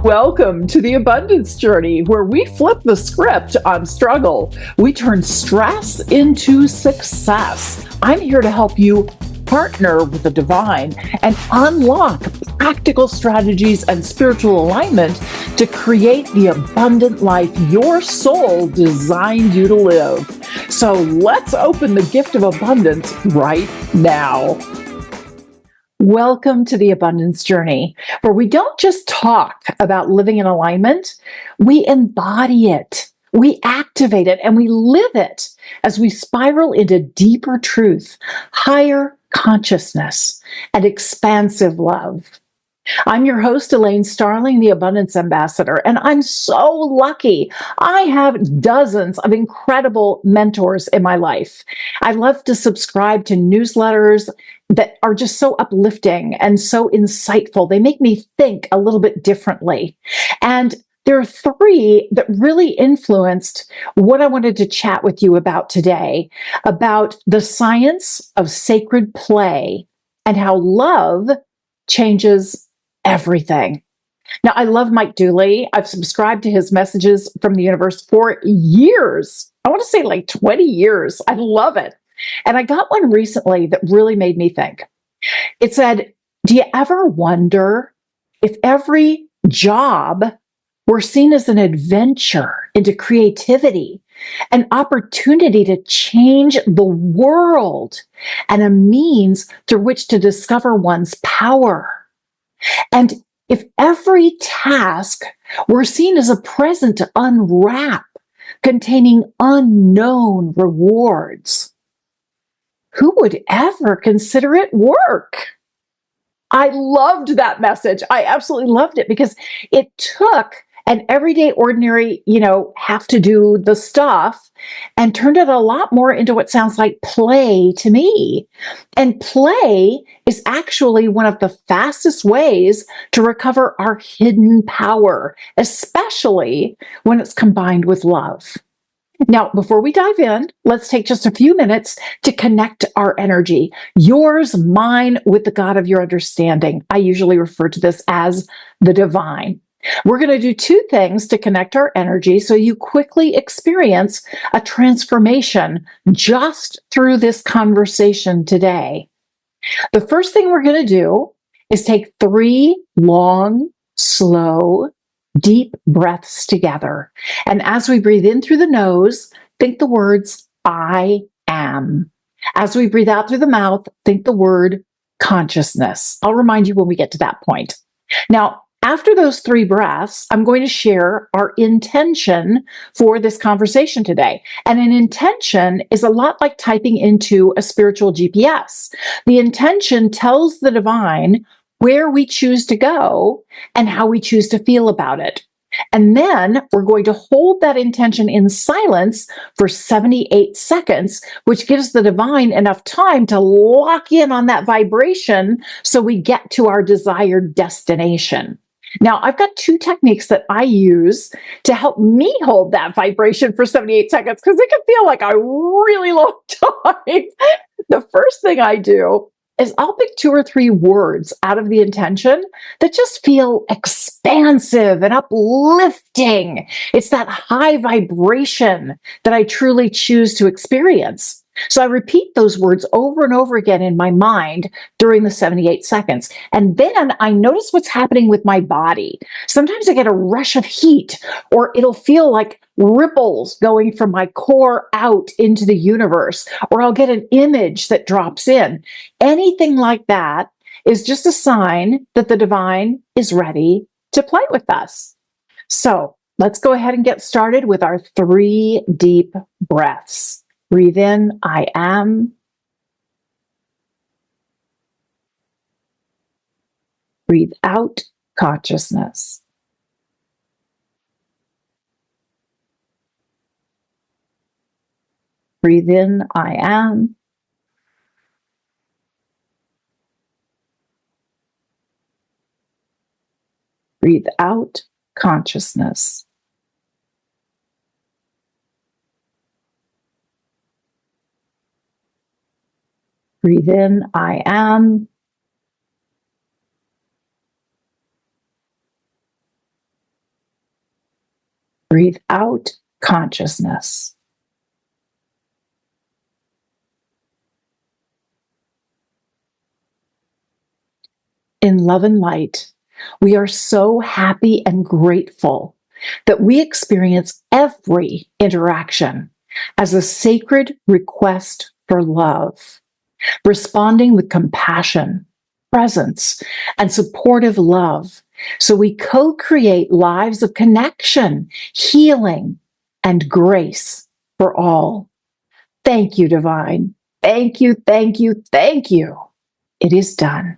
Welcome to the Abundance Journey, where we flip the script on struggle. We turn stress into success. I'm here to help you partner with the divine and unlock practical strategies and spiritual alignment to create the abundant life your soul designed you to live. So let's open the gift of abundance right now. Welcome to the Abundance Journey, where we don't just talk about living in alignment, we embody it, we activate it, and we live it as we spiral into deeper truth, higher consciousness, and expansive love. I'm your host, Elaine Starling, the Abundance Ambassador, and I'm so lucky. I have dozens of incredible mentors in my life. I love to subscribe to newsletters that are just so uplifting and so insightful. They make me think a little bit differently. And there are three that really influenced what I wanted to chat with you about today, about the science of sacred play and how love changes everything. Now, I love Mike Dooley. I've subscribed to his messages from the universe for years. I want to say like 20 years. I love it. And I got one recently that really made me think. It said, do you ever wonder if every job were seen as an adventure into creativity, an opportunity to change the world, and a means through which to discover one's power? And if every task were seen as a present to unwrap, containing unknown rewards, who would ever consider it work? I loved that message. I absolutely loved it because it took an everyday, ordinary, have to do the stuff and turned it a lot more into what sounds like play to me. And play is actually one of the fastest ways to recover our hidden power, especially when it's combined with love. Now, before we dive in, let's take just a few minutes to connect our energy, yours, mine, with the God of your understanding. I usually refer to this as the divine. We're going to do two things to connect our energy so you quickly experience a transformation just through this conversation today. The first thing we're going to do is take 3 long, slow, deep breaths together. And as we breathe in through the nose, think the words, I am. As we breathe out through the mouth, think the word consciousness. I'll remind you when we get to that point. Now, after those 3 breaths, I'm going to share our intention for this conversation today. And an intention is a lot like typing into a spiritual GPS. The intention tells the divine where we choose to go and how we choose to feel about it. And then we're going to hold that intention in silence for 78 seconds, which gives the divine enough time to lock in on that vibration so we get to our desired destination. Now, I've got 2 techniques that I use to help me hold that vibration for 78 seconds because it can feel like a really long time. The first thing I do is I'll pick 2 or 3 words out of the intention that just feel expansive and uplifting. It's that high vibration that I truly choose to experience. So I repeat those words over and over again in my mind during the 78 seconds. And then I notice what's happening with my body. Sometimes I get a rush of heat, or it'll feel like ripples going from my core out into the universe, or I'll get an image that drops in. Anything like that is just a sign that the divine is ready to play with us. So let's go ahead and get started with our 3 deep breaths. Breathe in, I am. Breathe out, consciousness. Breathe in, I am. Breathe out, consciousness. Breathe in, I am. Breathe out consciousness. In love and light, we are so happy and grateful that we experience every interaction as a sacred request for love, responding with compassion, presence, and supportive love. So we co-create lives of connection, healing, and grace for all. Thank you, Divine. Thank you, thank you, thank you. It is done.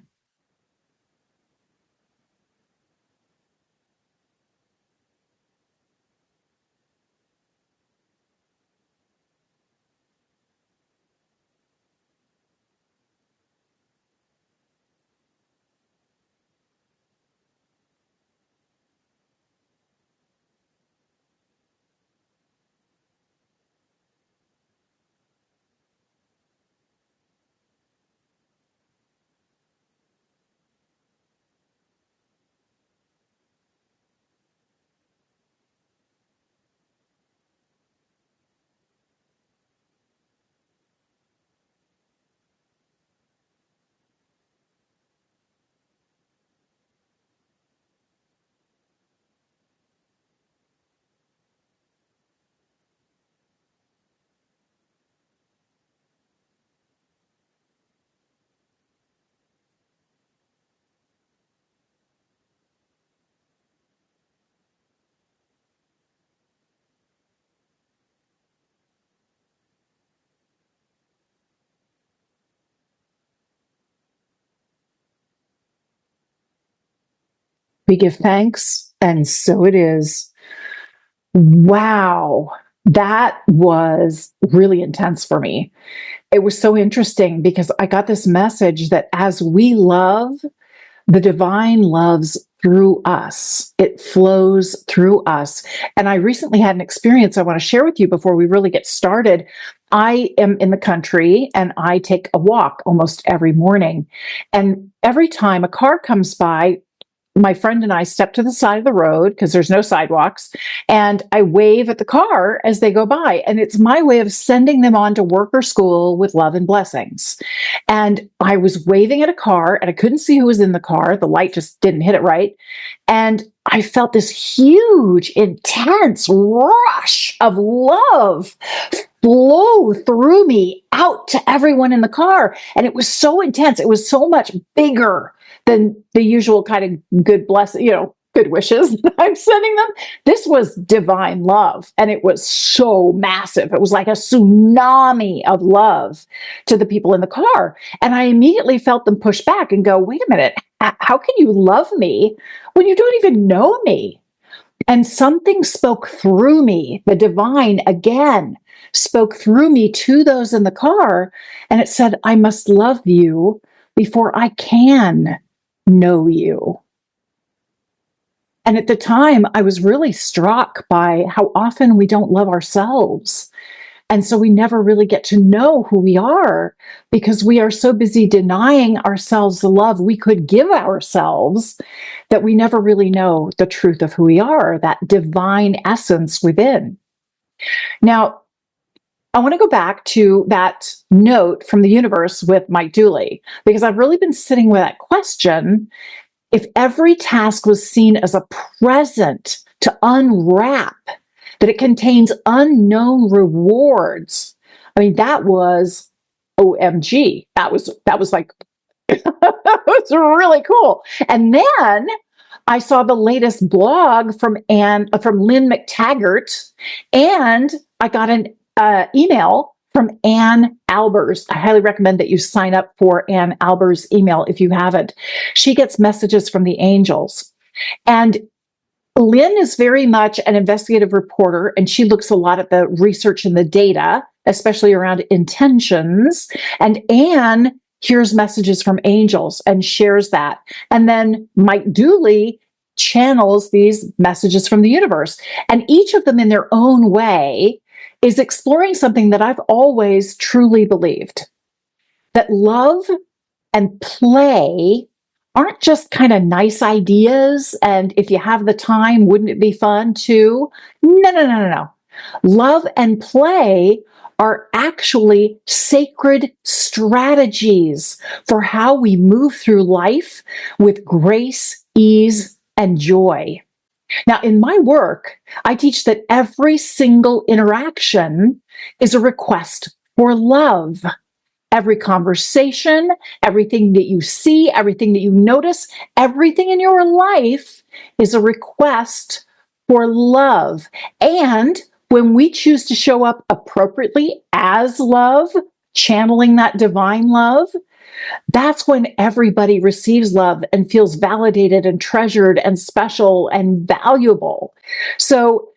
We give thanks, and so it is. Wow, that was really intense for me. It was so interesting because I got this message that as we love, the divine loves through us. It flows through us. And I recently had an experience I want to share with you before we really get started. I am in the country and I take a walk almost every morning. And every time a car comes by, my friend and I step to the side of the road because there's no sidewalks, and I wave at the car as they go by. And it's my way of sending them on to work or school with love and blessings. And I was waving at a car and I couldn't see who was in the car. The light just didn't hit it right. And I felt this huge, intense rush of love flow through me out to everyone in the car. And it was so intense. It was so much bigger than the usual kind of good wishes that I'm sending them. This was divine love. And it was so massive. It was like a tsunami of love to the people in the car. And I immediately felt them push back and go, wait a minute, how can you love me when you don't even know me? And something spoke through me. The divine again spoke through me to those in the car. And it said, I must love you before I can know you. And at the time, I was really struck by how often we don't love ourselves. And so we never really get to know who we are because we are so busy denying ourselves the love we could give ourselves that we never really know the truth of who we are, that divine essence within. Now, I want to go back to that note from the universe with Mike Dooley, because I've really been sitting with that question. If every task was seen as a present to unwrap, that it contains unknown rewards. I mean, that was OMG. That was like, that was really cool. And then I saw the latest blog from Lynne McTaggart, and I got an email from Ann Albers. I highly recommend that you sign up for Ann Albers' email if you haven't. She gets messages from the angels. And Lynne is very much an investigative reporter, and she looks a lot at the research and the data, especially around intentions. And Anne hears messages from angels and shares that. And then Mike Dooley channels these messages from the universe. And each of them, in their own way, is exploring something that I've always truly believed, that love and play aren't just kind of nice ideas. And if you have the time, wouldn't it be fun too? No, no, no, no, no. Love and play are actually sacred strategies for how we move through life with grace, ease, and joy. Now, in my work, I teach that every single interaction is a request for love. Every conversation, everything that you see, everything that you notice, everything in your life is a request for love. And when we choose to show up appropriately as love, channeling that divine love, that's when everybody receives love and feels validated and treasured and special and valuable. So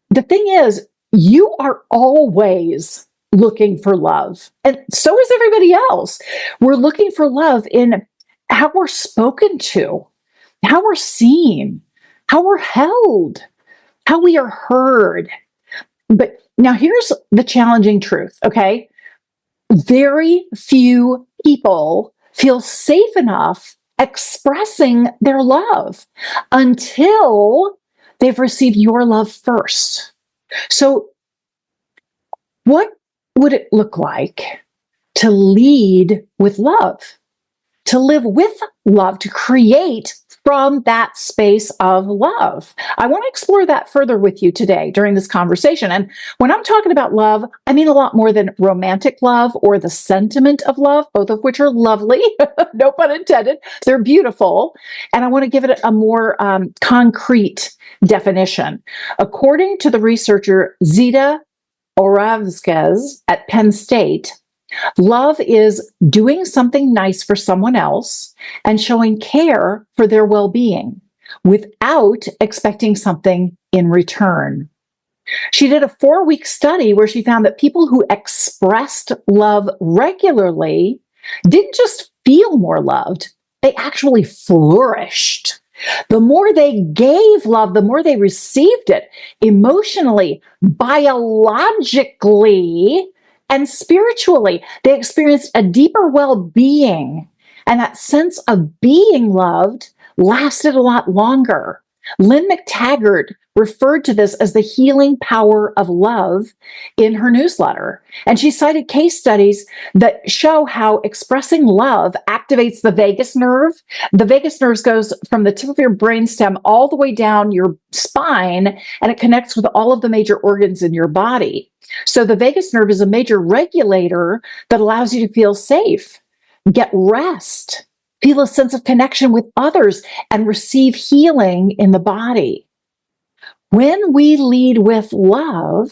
the thing is, you are always looking for love. And so is everybody else. We're looking for love in how we're spoken to, how we're seen, how we're held, how we are heard. But now here's the challenging truth, okay? Very few people feel safe enough expressing their love until they've received your love first. So, what would it look like to lead with love, to live with love, to create from that space of love? I want to explore that further with you today during this conversation. And when I'm talking about love, I mean a lot more than romantic love or the sentiment of love, both of which are lovely, no pun intended. They're beautiful. And I want to give it a more concrete definition. According to the researcher Zita Oravskes at Penn State, love is doing something nice for someone else and showing care for their well-being without expecting something in return. She did a 4-week study where she found that people who expressed love regularly didn't just feel more loved, they actually flourished. The more they gave love, the more they received it emotionally, biologically, and spiritually. They experienced a deeper well-being, and that sense of being loved lasted a lot longer. Lynne McTaggart referred to this as the healing power of love in her newsletter. And she cited case studies that show how expressing love activates the vagus nerve. The vagus nerve goes from the tip of your brainstem all the way down your spine, and it connects with all of the major organs in your body. So the vagus nerve is a major regulator that allows you to feel safe, get rest, feel a sense of connection with others, and receive healing in the body. When we lead with love,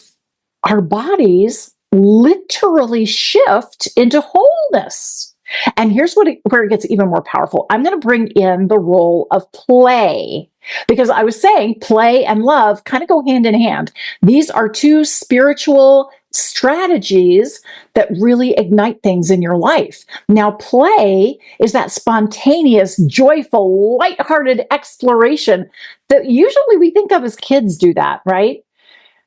our bodies literally shift into wholeness. And here's where it gets even more powerful. I'm going to bring in the role of play, because I was saying play and love kind of go hand in hand. These are two spiritual strategies that really ignite things in your life. Now, play is that spontaneous, joyful, lighthearted exploration that usually we think of as kids do that, right?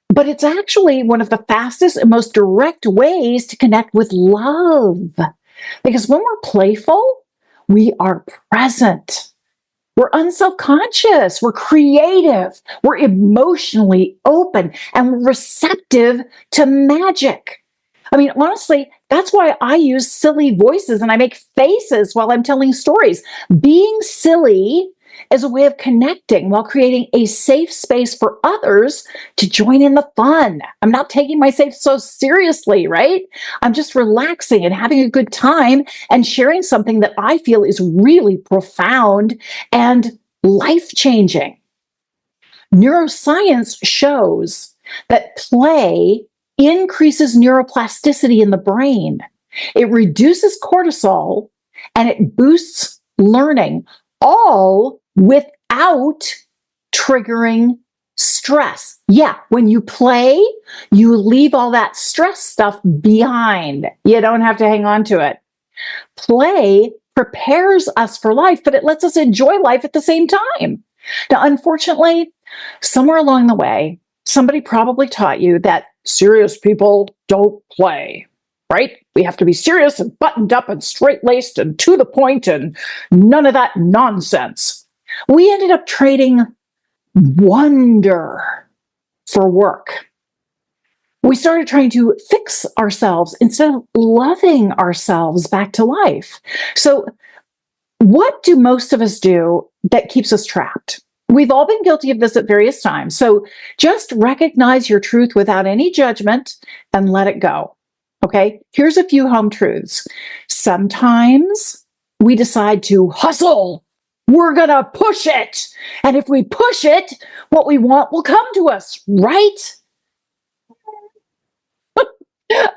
But it's actually one of the fastest and most direct ways to connect with love. Because when we're playful, we are present. We're unselfconscious, we're creative, we're emotionally open, and we're receptive to magic. I mean, honestly, that's why I use silly voices and I make faces while I'm telling stories. Being silly is a way of connecting while creating a safe space for others to join in the fun. I'm not taking myself so seriously, right? I'm just relaxing and having a good time and sharing something that I feel is really profound and life-changing. Neuroscience shows that play increases neuroplasticity in the brain. It reduces cortisol and it boosts learning, all without triggering stress. Yeah, when you play, you leave all that stress stuff behind. You don't have to hang on to it. Play prepares us for life, but it lets us enjoy life at the same time. Now, unfortunately, somewhere along the way, somebody probably taught you that serious people don't play. right? We have to be serious and buttoned up and straight-laced and to the point and none of that nonsense. We ended up trading wonder for work. We started trying to fix ourselves instead of loving ourselves back to life. So what do most of us do that keeps us trapped? We've all been guilty of this at various times. So just recognize your truth without any judgment and let it go. Okay, here's a few home truths. Sometimes we decide to hustle. We're going to push it. And if we push it, what we want will come to us, right?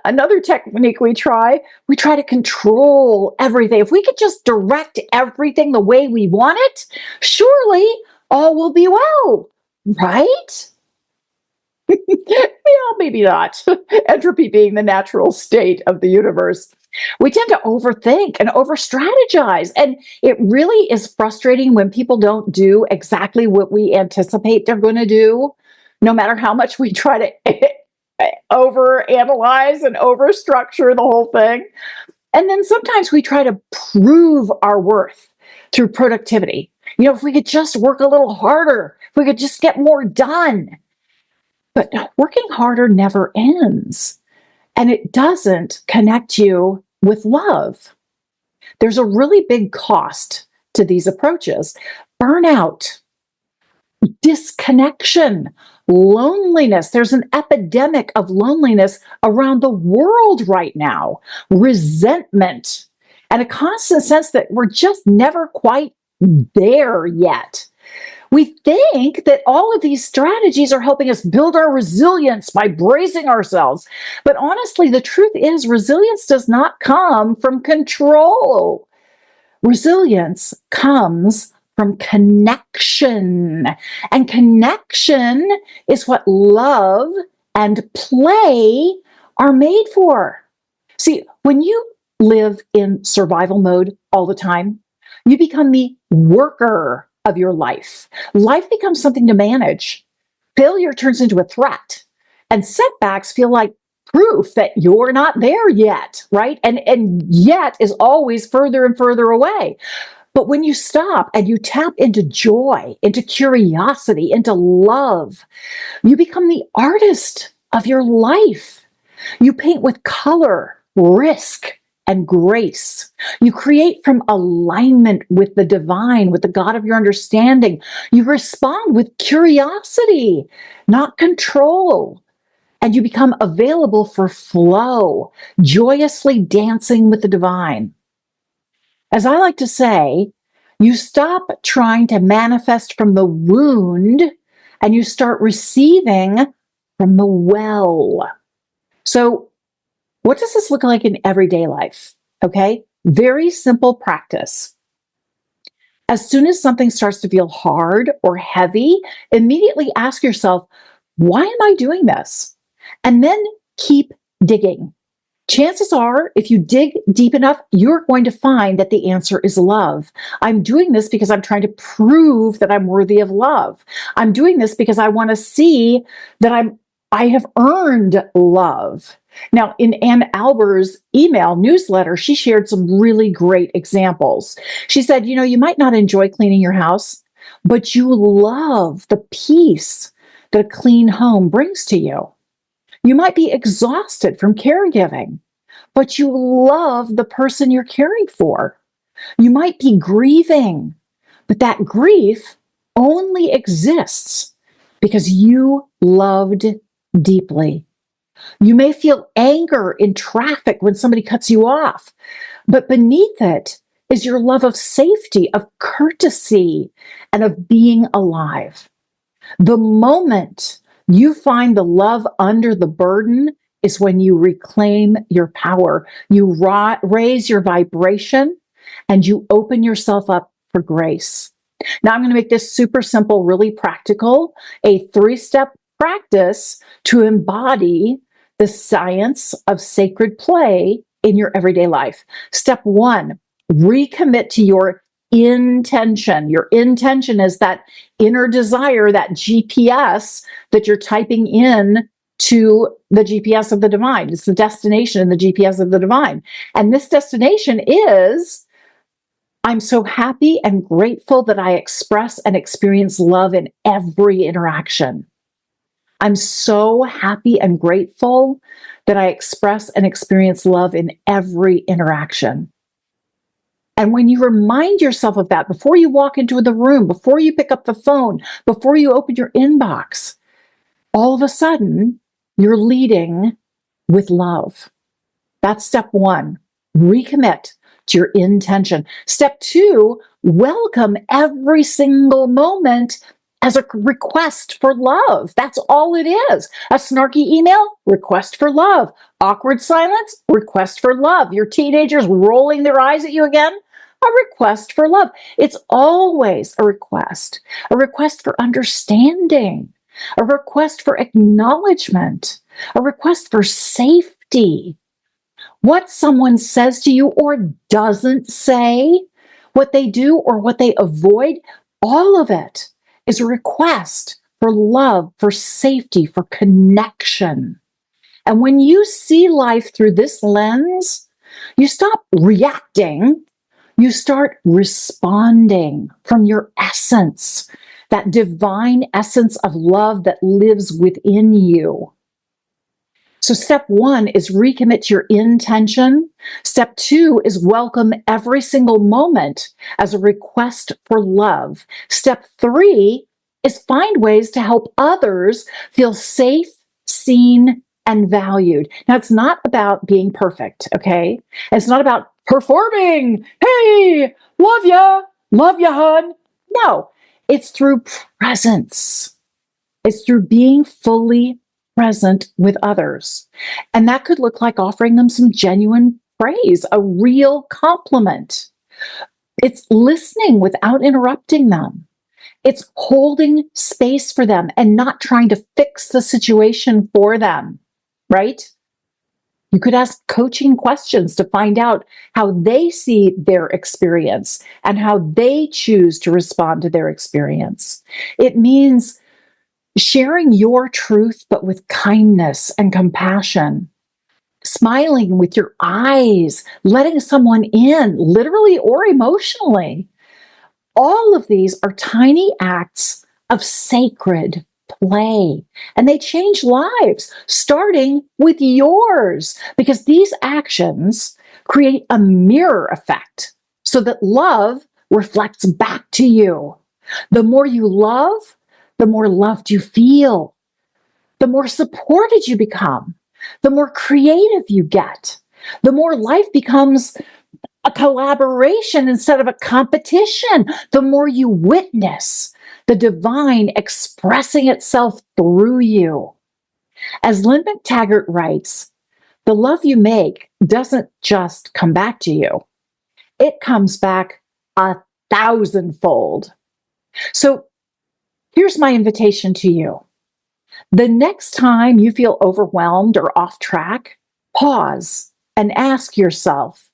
Another technique we try to control everything. If we could just direct everything the way we want it, surely all will be well, right? Yeah, maybe not. Entropy being the natural state of the universe. We tend to overthink and over-strategize, and it really is frustrating when people don't do exactly what we anticipate they're going to do, no matter how much we try to overanalyze and overstructure the whole thing. And then sometimes we try to prove our worth through productivity. You know, if we could just work a little harder, if we could just get more done. But working harder never ends, and it doesn't connect you with love. There's a really big cost to these approaches. Burnout, disconnection, loneliness. There's an epidemic of loneliness around the world right now. Resentment, and a constant sense that we're just never quite there yet. We think that all of these strategies are helping us build our resilience by bracing ourselves. But honestly, the truth is resilience does not come from control. Resilience comes from connection. And connection is what love and play are made for. See, when you live in survival mode all the time, you become the worker of your life. Life becomes something to manage. Failure turns into a threat, and setbacks feel like proof that you're not there yet, right? And yet is always further and further away. But when you stop and you tap into joy, into curiosity, into love, you become the artist of your life. You paint with color, risk, and grace. You create from alignment with the divine, with the God of your understanding. You respond with curiosity, not control. And you become available for flow, joyously dancing with the divine. As I like to say, you stop trying to manifest from the wound and you start receiving from the well. So, what does this look like in everyday life? Okay, very simple practice. As soon as something starts to feel hard or heavy, immediately ask yourself, why am I doing this? And then keep digging. Chances are, if you dig deep enough, you're going to find that the answer is love. I'm doing this because I'm trying to prove that I'm worthy of love. I'm doing this because I want to see that I have earned love. Now, in Ann Albers' email newsletter, she shared some really great examples. She said, you know, you might not enjoy cleaning your house, but you love the peace that a clean home brings to you. You might be exhausted from caregiving, but you love the person you're caring for. You might be grieving, but that grief only exists because you loved deeply. You may feel anger in traffic when somebody cuts you off, but beneath it is your love of safety, of courtesy, and of being alive. The moment you find the love under the burden is when you reclaim your power. You raise your vibration and you open yourself up for grace. Now, I'm going to make this super simple, really practical, a 3-step practice to embody the science of sacred play in your everyday life. Step 1, recommit to your intention. Your intention is that inner desire, that GPS that you're typing in to the GPS of the divine. It's the destination in the GPS of the divine. And this destination is, I'm so happy and grateful that I express and experience love in every interaction. I'm so happy and grateful that I express and experience love in every interaction. And when you remind yourself of that before you walk into the room, before you pick up the phone, before you open your inbox, all of a sudden, you're leading with love. That's step one. Recommit to your intention. Step two, welcome every single moment as a request for love. That's all it is. A snarky email, request for love. Awkward silence, request for love. Your teenagers rolling their eyes at you again, a request for love. It's always a request for understanding, a request for acknowledgement, a request for safety. What someone says to you or doesn't say, what they do or what they avoid, all of it is a request for love, for safety, for connection. And when you see life through this lens, you stop reacting, you start responding from your essence, that divine essence of love that lives within you. So step one is recommit to your intention. Step two is welcome every single moment as a request for love. Step three is find ways to help others feel safe, seen, and valued. Now, it's not about being perfect, okay? It's not about performing. Hey, love ya, hon. No, it's through presence. It's through being fully present with others. And that could look like offering them some genuine praise, a real compliment. It's listening without interrupting them. It's holding space for them and not trying to fix the situation for them, right? You could ask coaching questions to find out how they see their experience and how they choose to respond to their experience. It means sharing your truth, but with kindness and compassion, smiling with your eyes, letting someone in, literally or emotionally. All of these are tiny acts of sacred play, and they change lives, starting with yours, because these actions create a mirror effect so that love reflects back to you. The more you love, the more loved you feel, the more supported you become, the more creative you get, the more life becomes a collaboration instead of a competition, the more you witness the divine expressing itself through you. As Lynne McTaggart writes, the love you make doesn't just come back to you. It comes back 1,000-fold. So here's my invitation to you. The next time you feel overwhelmed or off track, pause and ask yourself,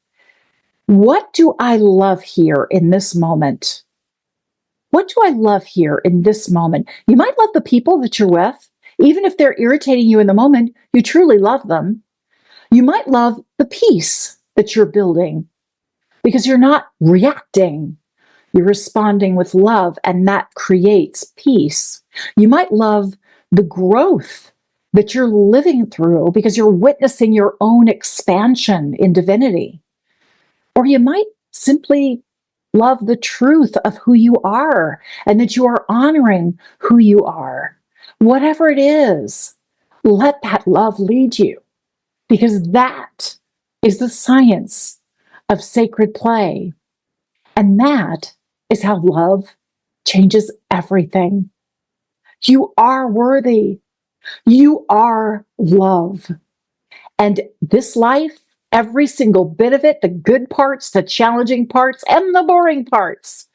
what do I love here in this moment? What do I love here in this moment? You might love the people that you're with. Even if they're irritating you in the moment, you truly love them. You might love the peace that you're building because you're not reacting. You're responding with love, and that creates peace. You might love the growth that you're living through because you're witnessing your own expansion in divinity. Or you might simply love the truth of who you are and that you are honoring who you are. Whatever it is, let that love lead you, because that is the science of sacred play. And that is how love changes everything. You are worthy. You are love. And this life, every single bit of it, the good parts, the challenging parts, and the boring parts,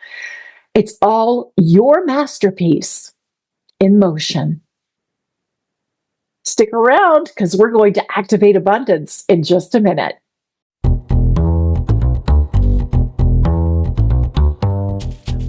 it's all your masterpiece in motion. Stick around because we're going to activate abundance in just a minute.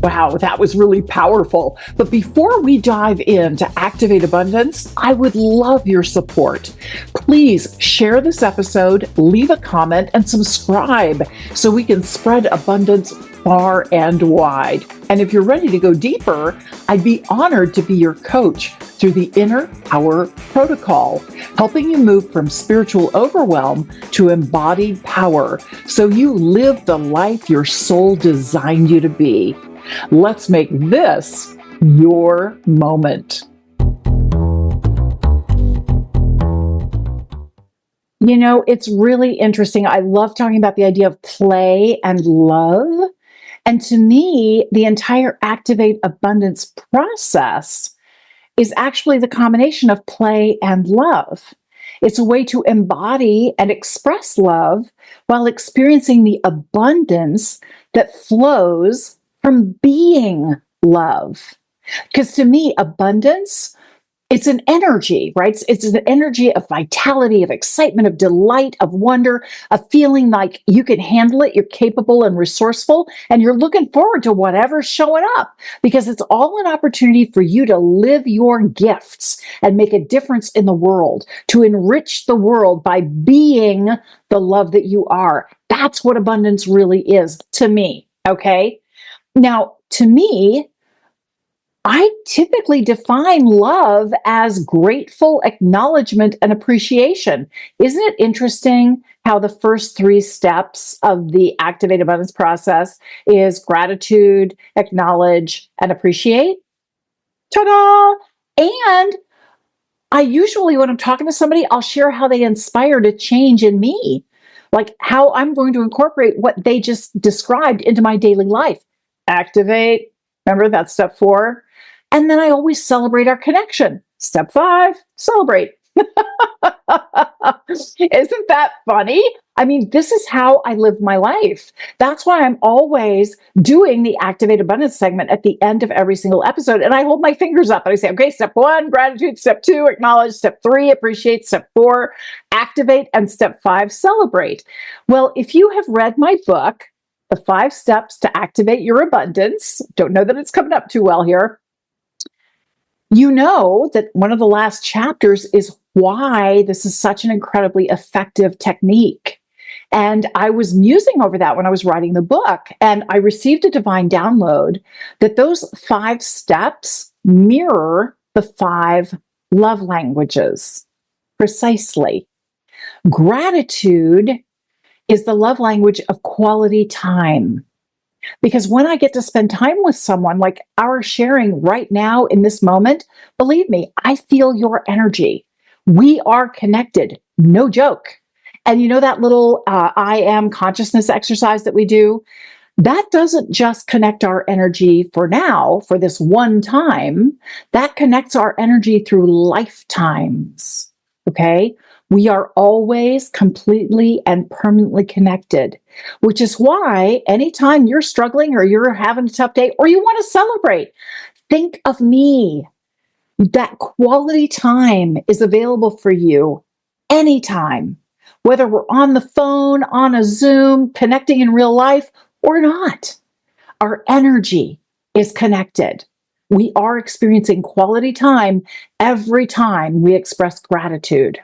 Wow, that was really powerful. But before we dive in to Activate Abundance, I would love your support. Please share this episode, leave a comment, and subscribe so we can spread abundance far and wide. And if you're ready to go deeper, I'd be honored to be your coach through the Inner Power Protocol, helping you move from spiritual overwhelm to embodied power so you live the life your soul designed you to be. Let's make this your moment. You know, it's really interesting. I love talking about the idea of play and love. And to me, the entire Activate Abundance process is actually the combination of play and love. It's a way to embody and express love while experiencing the abundance that flows from being love. Because to me, abundance, it's an energy, right? It's an energy of vitality, of excitement, of delight, of wonder, of feeling like you can handle it, you're capable and resourceful, and you're looking forward to whatever's showing up, because it's all an opportunity for you to live your gifts and make a difference in the world, to enrich the world by being the love that you are. That's what abundance really is to me, okay? Now, to me, I typically define love as grateful acknowledgement and appreciation. Isn't it interesting how the first three steps of the Activate Abundance process is gratitude, acknowledge, and appreciate? Ta-da! And I usually, when I'm talking to somebody, I'll share how they inspired a change in me, like how I'm going to incorporate what they just described into my daily life. Activate. Remember, that's step 4. And then I always celebrate our connection. Step 5, celebrate. Isn't that funny? I mean, this is how I live my life. That's why I'm always doing the Activate Abundance segment at the end of every single episode. And I hold my fingers up and I say, okay, step 1, gratitude. Step 2, acknowledge. Step 3, appreciate. Step 4, activate. And step 5, celebrate. Well, if you have read my book, The 5 Steps to Activate Your Abundance, don't know that it's coming up too well here. You know that one of the last chapters is why this is such an incredibly effective technique. And I was musing over that when I was writing the book, and I received a divine download that those 5 steps mirror the 5 love languages precisely. Gratitude is the love language of quality time. Because when I get to spend time with someone like our sharing right now in this moment, believe me, I feel your energy. We are connected, no joke. And you know that little I am consciousness exercise that we do? That doesn't just connect our energy for now, for this one time. That connects our energy through lifetimes, okay? We are always completely and permanently connected, which is why anytime you're struggling or you're having a tough day or you want to celebrate, think of me. That quality time is available for you anytime, whether we're on the phone, on a Zoom, connecting in real life or not. Our energy is connected. We are experiencing quality time every time we express gratitude.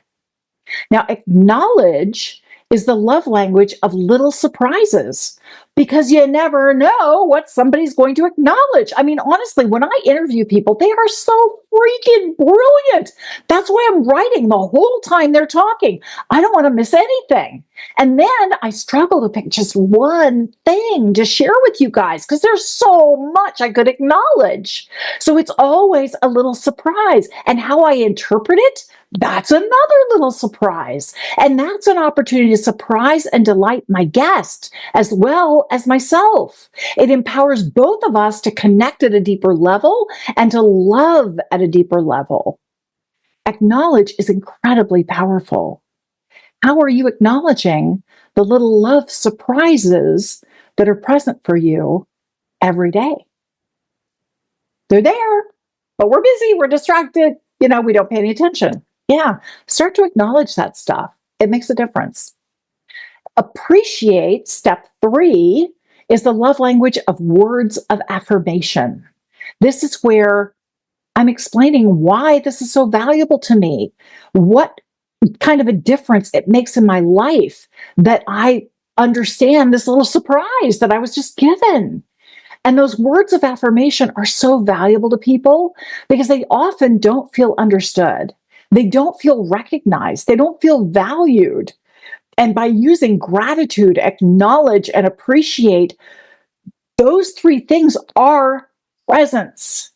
Now, acknowledge is the love language of little surprises, because you never know what somebody's going to acknowledge. I mean, honestly, when I interview people, they are so freaking brilliant. That's why I'm writing the whole time they're talking. I don't want to miss anything. And then I struggle to pick just one thing to share with you guys because there's so much I could acknowledge. So it's always a little surprise. And how I interpret it, that's another little surprise. And that's an opportunity to surprise and delight my guest as well as myself. It empowers both of us to connect at a deeper level and to love at a deeper level. Acknowledge is incredibly powerful. How are you acknowledging the little love surprises that are present for you every day? They're there, but we're busy, we're distracted, we don't pay any attention. Yeah, start to acknowledge that stuff. It makes a difference. Appreciate, step 3, is the love language of words of affirmation. This is where I'm explaining why this is so valuable to me, what kind of a difference it makes in my life that I understand this little surprise that I was just given. And those words of affirmation are so valuable to people because they often don't feel understood. They don't feel recognized. They don't feel valued. And by using gratitude, acknowledge, and appreciate, those three things are presence.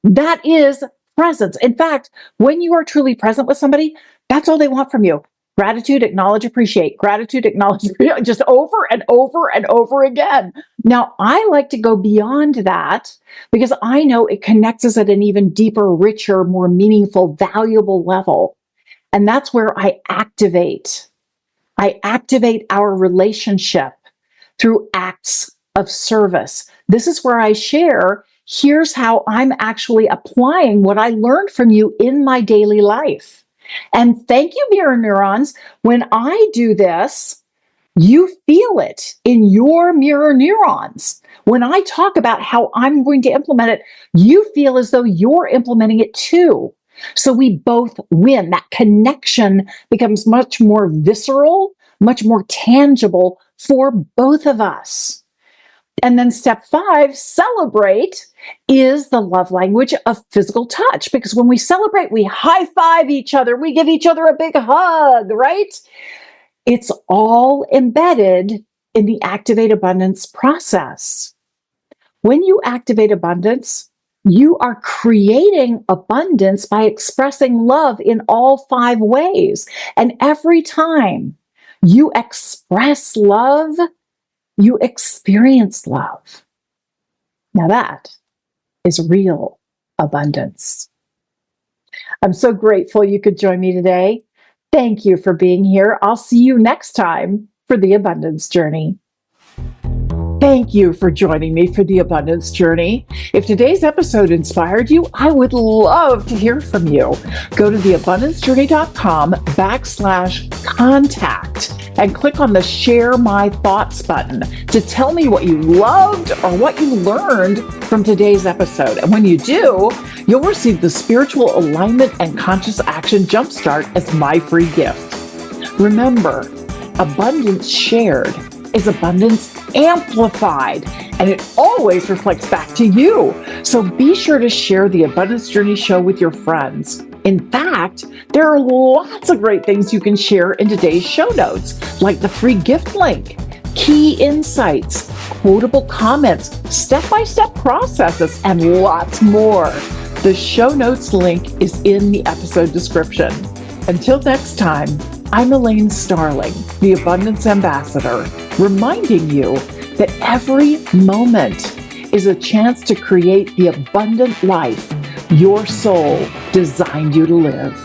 That is presence. In fact, when you are truly present with somebody, that's all they want from you. Gratitude, acknowledge, appreciate. Gratitude, acknowledge, appreciate, just over and over and over again. Now, I like to go beyond that because I know it connects us at an even deeper, richer, more meaningful, valuable level. And that's where I activate. I activate our relationship through acts of service. This is where I share, here's how I'm actually applying what I learned from you in my daily life. And thank you, mirror neurons. When I do this, you feel it in your mirror neurons. When I talk about how I'm going to implement it, you feel as though you're implementing it too. So we both win. That connection becomes much more visceral, much more tangible for both of us. And then step 5, celebrate, is the love language of physical touch. Because when we celebrate, we high five each other, we give each other a big hug, right? It's all embedded in the Activate Abundance process. When you activate abundance, you are creating abundance by expressing love in all 5 ways. And every time you express love, you experience love. Now that is real abundance. I'm so grateful you could join me today. Thank you for being here. I'll see you next time for the Abundance Journey. Thank you for joining me for the Abundance Journey. If today's episode inspired you, I would love to hear from you. Go to theabundancejourney.com/contact and click on the Share My Thoughts button to tell me what you loved or what you learned from today's episode. And when you do, you'll receive the Spiritual Alignment and Conscious Action Jumpstart as my free gift. Remember, abundance shared is abundance amplified, and it always reflects back to you. So be sure to share the Abundance Journey show with your friends. In fact, there are lots of great things you can share in today's show notes, like the free gift link, key insights, quotable comments, step-by-step processes, and lots more. The show notes link is in the episode description. Until next time, I'm Elaine Starling, the Abundance Ambassador, reminding you that every moment is a chance to create the abundant life your soul designed you to live.